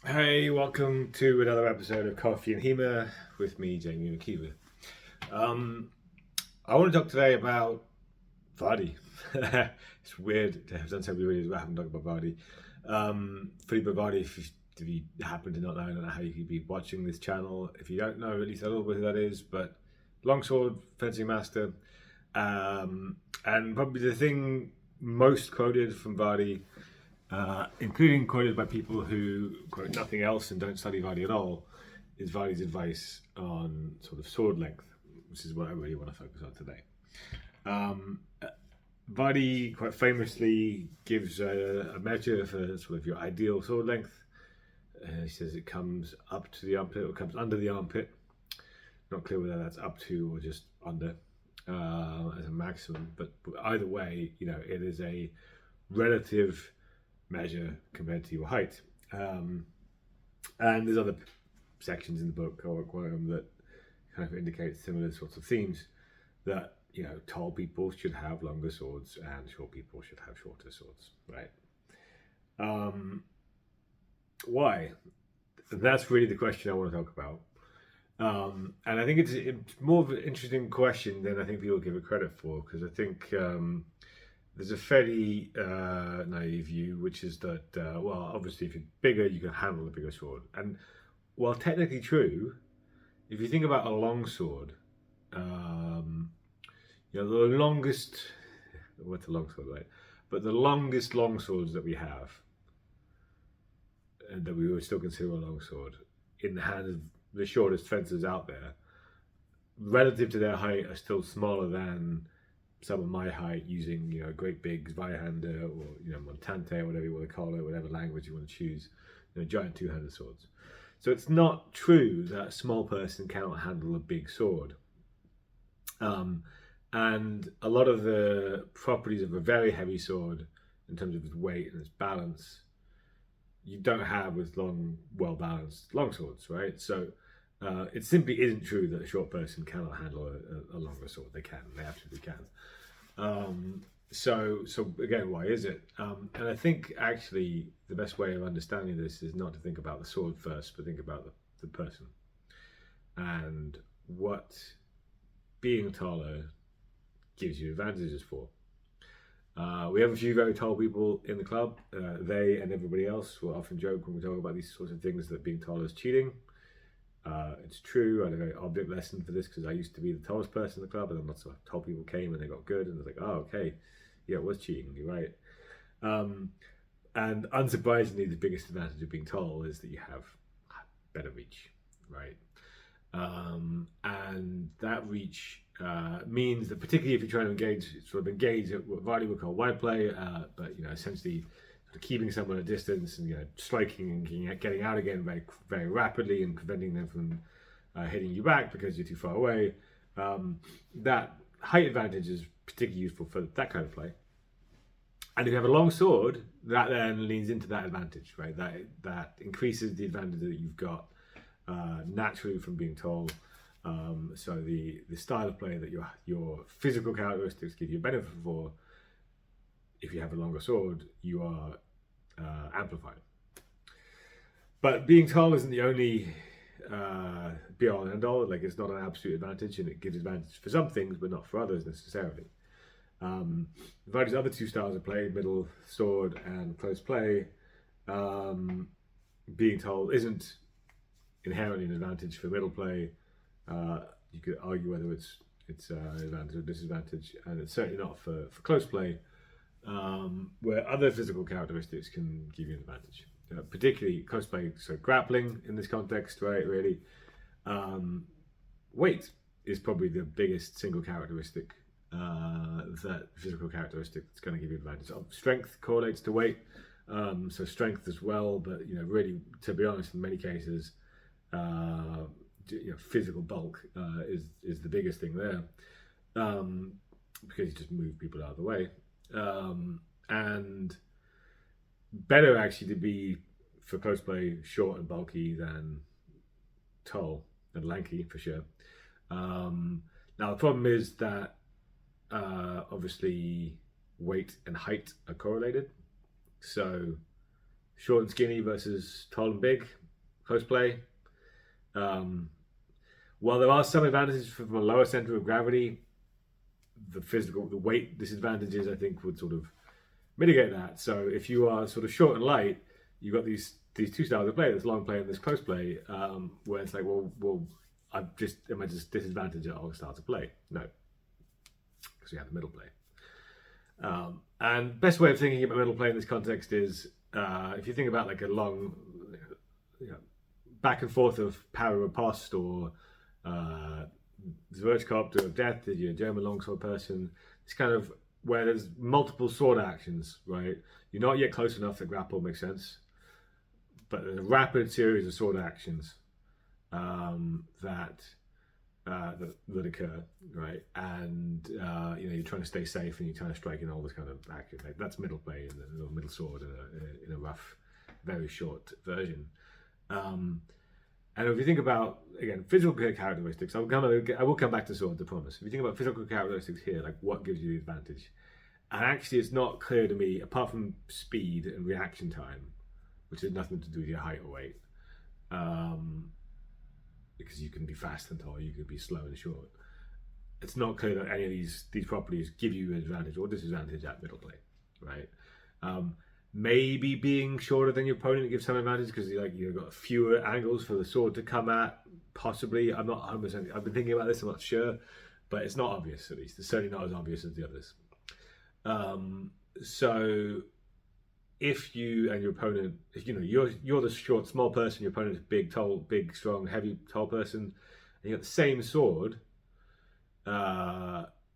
Hey, welcome to another episode of Coffee and HEMA with me, Jamie McKeever. Um, I want to talk today about Vadi. It's weird to have done so many videos about having talked about Vadi. Filippo Vadi, if you happen to not know, I don't know how you could be watching this channel. If you don't know at least a little bit who that is, but longsword fencing master. And probably the thing most quoted from Vadi, including quoted by people who quote nothing else and don't study Vadi at all, is Vadi's advice on sort of sword length, which is what I really want to focus on today. Um, Vadi quite famously gives a measure for sort of your ideal sword length. He says it comes up to the armpit or comes under the armpit. Not clear whether that's up to or just under as a maximum, but either way, it is a relative measure compared to your height. And there's other sections in the book, or one of them, that kind of indicate similar sorts of themes, that tall people should have longer swords and short people should have shorter swords, right? Why? That's really the question I want to talk about. And I think it's more of an interesting question than I think people give it credit for, because I think there's a fairly naive view, which is that, well, obviously, if you're bigger, you can handle a bigger sword. And while technically true, if you think about a long sword, the longest, what's a long sword, right? But the longest long swords that we have, and that we would still consider a long sword, in the hands of the shortest fencers out there, relative to their height, are still smaller than some of my height, using great big Zweihander or Montante, or whatever you want to call it, whatever language you want to choose, giant two-handed swords. So it's not true that a small person cannot handle a big sword. And a lot of the properties of a very heavy sword, in terms of its weight and its balance, you don't have with well-balanced long swords, right? So it simply isn't true that a short person cannot handle a longer sword. They can. They absolutely can. So again, why is it? And I think actually the best way of understanding this is not to think about the sword first, but think about the person and what being taller gives you advantages for. We have a few very tall people in the club. They and everybody else will often joke when we talk about these sorts of things that being tall is cheating. It's true. I had a very object lesson for this, because I used to be the tallest person in the club, and then lots of tall people came and they got good, and I was like, oh, okay, yeah, it was cheating. You're right. And unsurprisingly, the biggest advantage of being tall is that you have better reach, right? And that reach means that, particularly if you're trying to engage at what Vadi would call wide play, but essentially sort of keeping someone at a distance and striking and getting out again very, very rapidly and preventing them from hitting you back because you're too far away. That height advantage is particularly useful for that kind of play. And if you have a long sword, that then leans into that advantage, right? That increases the advantage that you've got naturally from being tall. So the style of play that your physical characteristics give you a benefit for, if you have a longer sword, you are amplified. But being tall isn't the only be all and end all. Like, it's not an absolute advantage, and it gives advantage for some things, but not for others necessarily. Vadi's other two styles of play, middle sword and close play, being tall isn't inherently an advantage for middle play. You could argue whether it's an advantage or disadvantage, and it's certainly not for close play, where other physical characteristics can give you an advantage. Particularly close play, so grappling in this context, right? Really, weight is probably the biggest single characteristic, that physical characteristic that's going to give you advantage. Strength correlates to weight, so strength as well. But really, to be honest, in many cases, physical bulk is the biggest thing there, because you just move people out of the way, and better actually to be, for close play, short and bulky than tall and lanky, for sure. Now the problem is that obviously weight and height are correlated, so short and skinny versus tall and big, close play. While there are some advantages from a lower center of gravity, the weight disadvantages, I think, would sort of mitigate that. So if you are sort of short and light, you've got these two styles of play, this long play and this close play, where it's like, am I just disadvantaged at all styles of play? No, because we have the middle play. And best way of thinking about middle play in this context is if you think about like a long, back and forth of power riposte or Zwerchkopter of death, you're a German longsword person. It's kind of where there's multiple sword actions, right? You're not yet close enough that grapple makes sense, but there's a rapid series of sword actions that occur, right? And you're trying to stay safe and you're trying to strike in all this kind of action. Like, that's middle play in the middle sword in a rough, very short version. And if you think about, again, physical characteristics, I will come back to swords, I promise. If you think about physical characteristics here, like what gives you the advantage? And actually, it's not clear to me, apart from speed and reaction time, which has nothing to do with your height or weight, because you can be fast and tall, you can be slow and short. It's not clear that any of these properties give you an advantage or disadvantage at middle play, right? Maybe being shorter than your opponent gives some advantage because you've got fewer angles for the sword to come at. Possibly, I'm not 100%. I've been thinking about this. I'm not sure, but it's not obvious. At least it's certainly not as obvious as the others. So, if you and your opponent, if you're the short, small person, your opponent is big, tall, big, strong, heavy, tall person, and you got the same sword.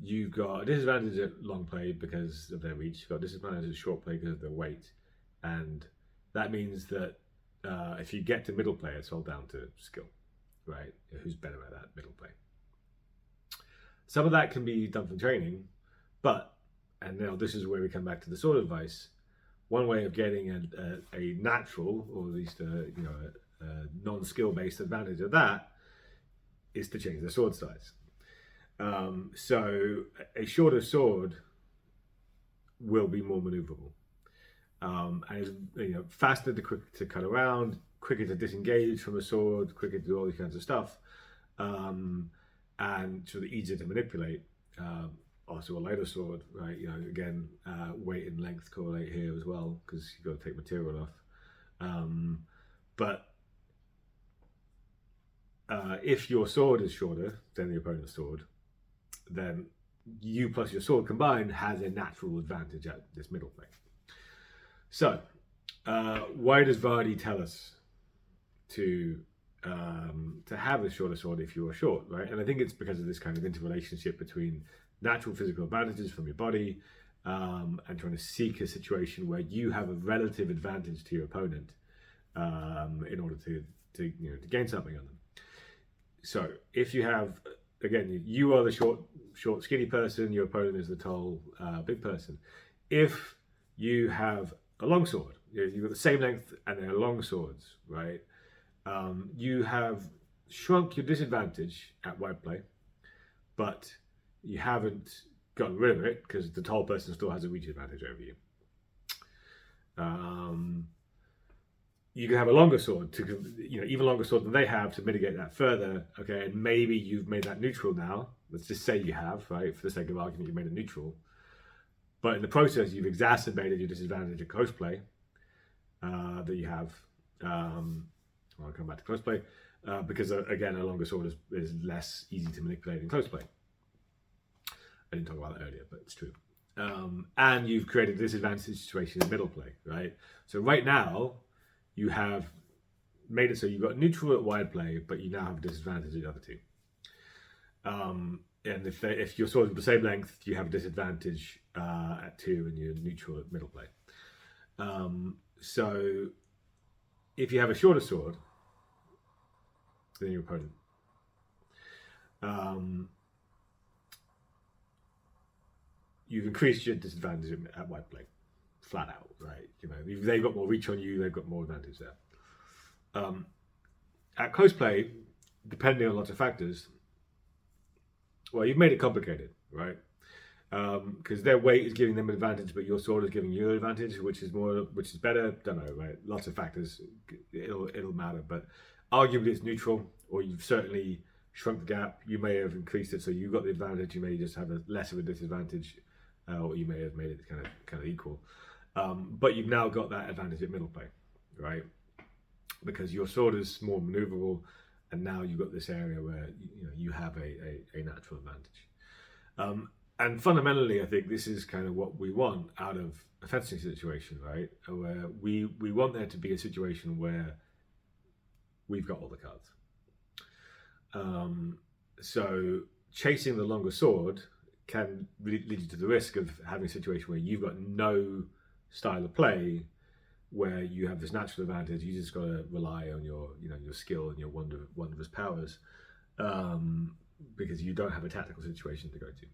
You've got a disadvantage at long play because of their reach. You've got a disadvantage at short play because of their weight. And that means that if you get to middle play, it's all down to skill, right? Who's better at that middle play. Some of that can be done from training, and now this is where we come back to the sword advice. One way of getting a natural, or at least a non-skill based advantage of that is to change the sword size. So a shorter sword will be more maneuverable, and it's faster to cut around, quicker to disengage from a sword, quicker to do all these kinds of stuff, and sort of easier to manipulate. Also a lighter sword, right? Again, weight and length correlate here as well because you've got to take material off. But if your sword is shorter than the opponent's sword, then you plus your sword combined has a natural advantage at this middle play. So, why does Vadi tell us to have a shorter sword if you are short, right? And I think it's because of this kind of interrelationship between natural physical advantages from your body and trying to seek a situation where you have a relative advantage to your opponent in order to gain something on them. So, if you have, again, you are the short, skinny person, your opponent is the tall, big person. If you have a long sword, you've got the same length and they're long swords, right? You have shrunk your disadvantage at wide play, but you haven't gotten rid of it because the tall person still has a reach advantage over you. You can have a longer sword even longer sword than they have to mitigate that further. Okay, and maybe you've made that neutral now. Let's just say you have, right? For the sake of argument, you made it neutral. But in the process, you've exacerbated your disadvantage at close play that you have. I'll come back to close play because again, a longer sword is less easy to manipulate in close play. I didn't talk about that earlier, but it's true. And you've created a disadvantage situation in middle play, right? So right now, you have made it so you've got neutral at wide play, but you now have a disadvantage at the other two. And if your sword is the same length, you have a disadvantage at 2 and you're neutral at middle play. So if you have a shorter sword than your opponent, you've increased your disadvantage at wide play, flat out, right? If they've got more reach on you, they've got more advantage there. At close play, depending on lots of factors, well, you've made it complicated, right? because their weight is giving them an advantage, but your sword is giving you an advantage, which is better. Don't know, right? Lots of factors. It'll matter, but arguably it's neutral, or you've certainly shrunk the gap. You may have increased it, so you got the advantage. You may just have a less of a disadvantage, or you may have made it kind of equal. But you've now got that advantage at middle play, right? Because your sword is more maneuverable, and now you've got this area where you have a natural advantage. And fundamentally, I think this is kind of what we want out of a fencing situation, right? Where we want there to be a situation where we've got all the cards. So chasing the longer sword can lead you to the risk of having a situation where you've got no style of play, where you have this natural advantage. You just got to rely on your skill and your wondrous powers, because you don't have a tactical situation to go to.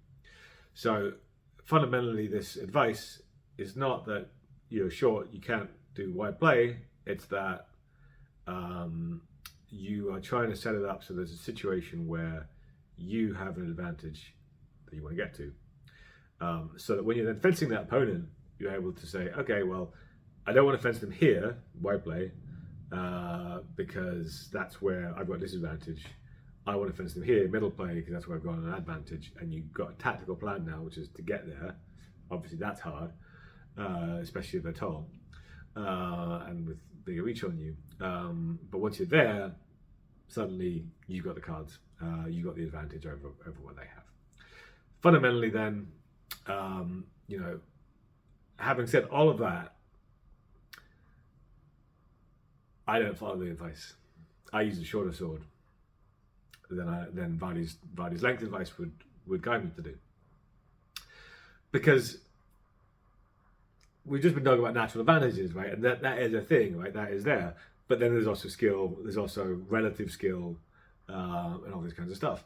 So fundamentally, this advice is not that you're short, you can't do wide play. It's that you are trying to set it up so there's a situation where you have an advantage that you want to get to, so that when you're then fencing that opponent, you're able to say, okay, well, I don't want to fence them here, wide play, because that's where I've got a disadvantage. I want to fence them here, middle play, because that's where I've got an advantage. And you've got a tactical plan now, which is to get there. Obviously, that's hard, especially if they're tall and with bigger reach on you. But once you're there, suddenly you've got the cards. You've got the advantage over what they have. Fundamentally, then, having said all of that, I don't follow the advice. I use a shorter sword than Vadi's length advice would guide me to do. Because we've just been talking about natural advantages, right? And that is a thing, right? That is there. But then there's also skill, there's also relative skill, and all this kinds of stuff.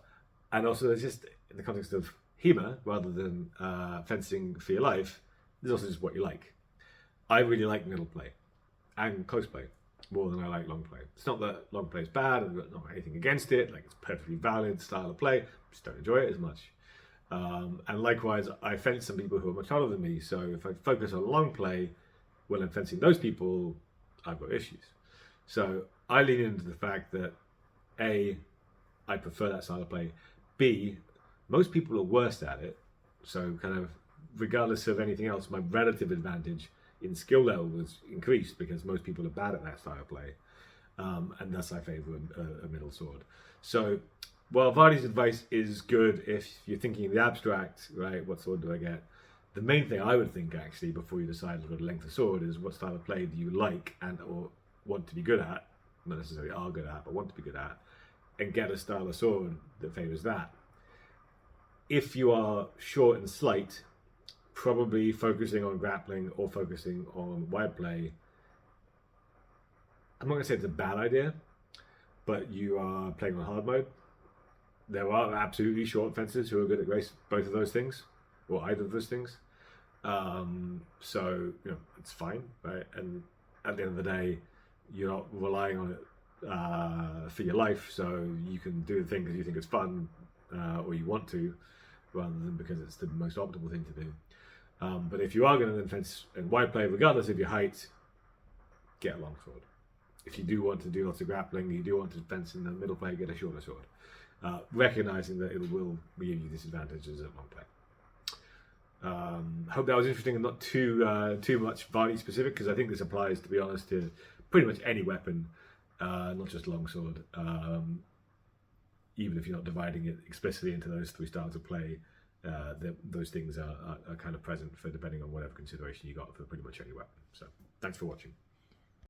And also there's just, in the context of HEMA, rather than fencing for your life, there's also just what you like. I really like middle play and close play more than I like long play. It's not that long play is bad, I've got not anything against it, like it's perfectly valid style of play, just don't enjoy it as much. And likewise, I fence some people who are much taller than me, so if I focus on long play, when I'm fencing those people, I've got issues. So I lean into the fact that A, I prefer that style of play. B, most people are worse at it, so kind of regardless of anything else, my relative advantage in skill level was increased because most people are bad at that style of play, and thus I favour a middle sword. So while Vadi's advice is good if you're thinking in the abstract, right, what sword do I get? The main thing I would think actually before you decide what length of sword is what style of play do you like and or want to be good at, not necessarily are good at, but want to be good at, and get a style of sword that favours that. If you are short and slight, probably focusing on grappling or focusing on wide play, I'm not going to say it's a bad idea, but you are playing on hard mode. There are absolutely short fencers who are good at both of those things, or either of those things. So, it's fine, right? And at the end of the day, you're not relying on it for your life, so you can do the thing because you think it's fun, or you want to, rather than because it's the most optimal thing to do. But if you are going to then fence and wide play, regardless of your height, get a long sword. If you do want to do lots of grappling, you do want to fence in the middle play, get a shorter sword. Recognizing that it will give you disadvantages at long play. Hope that was interesting and not too much Vadi specific, because I think this applies, to be honest, to pretty much any weapon, not just longsword. Even if you're not dividing it explicitly into those three styles of play, those things are kind of present for depending on whatever consideration you got for pretty much any weapon. So thanks for watching.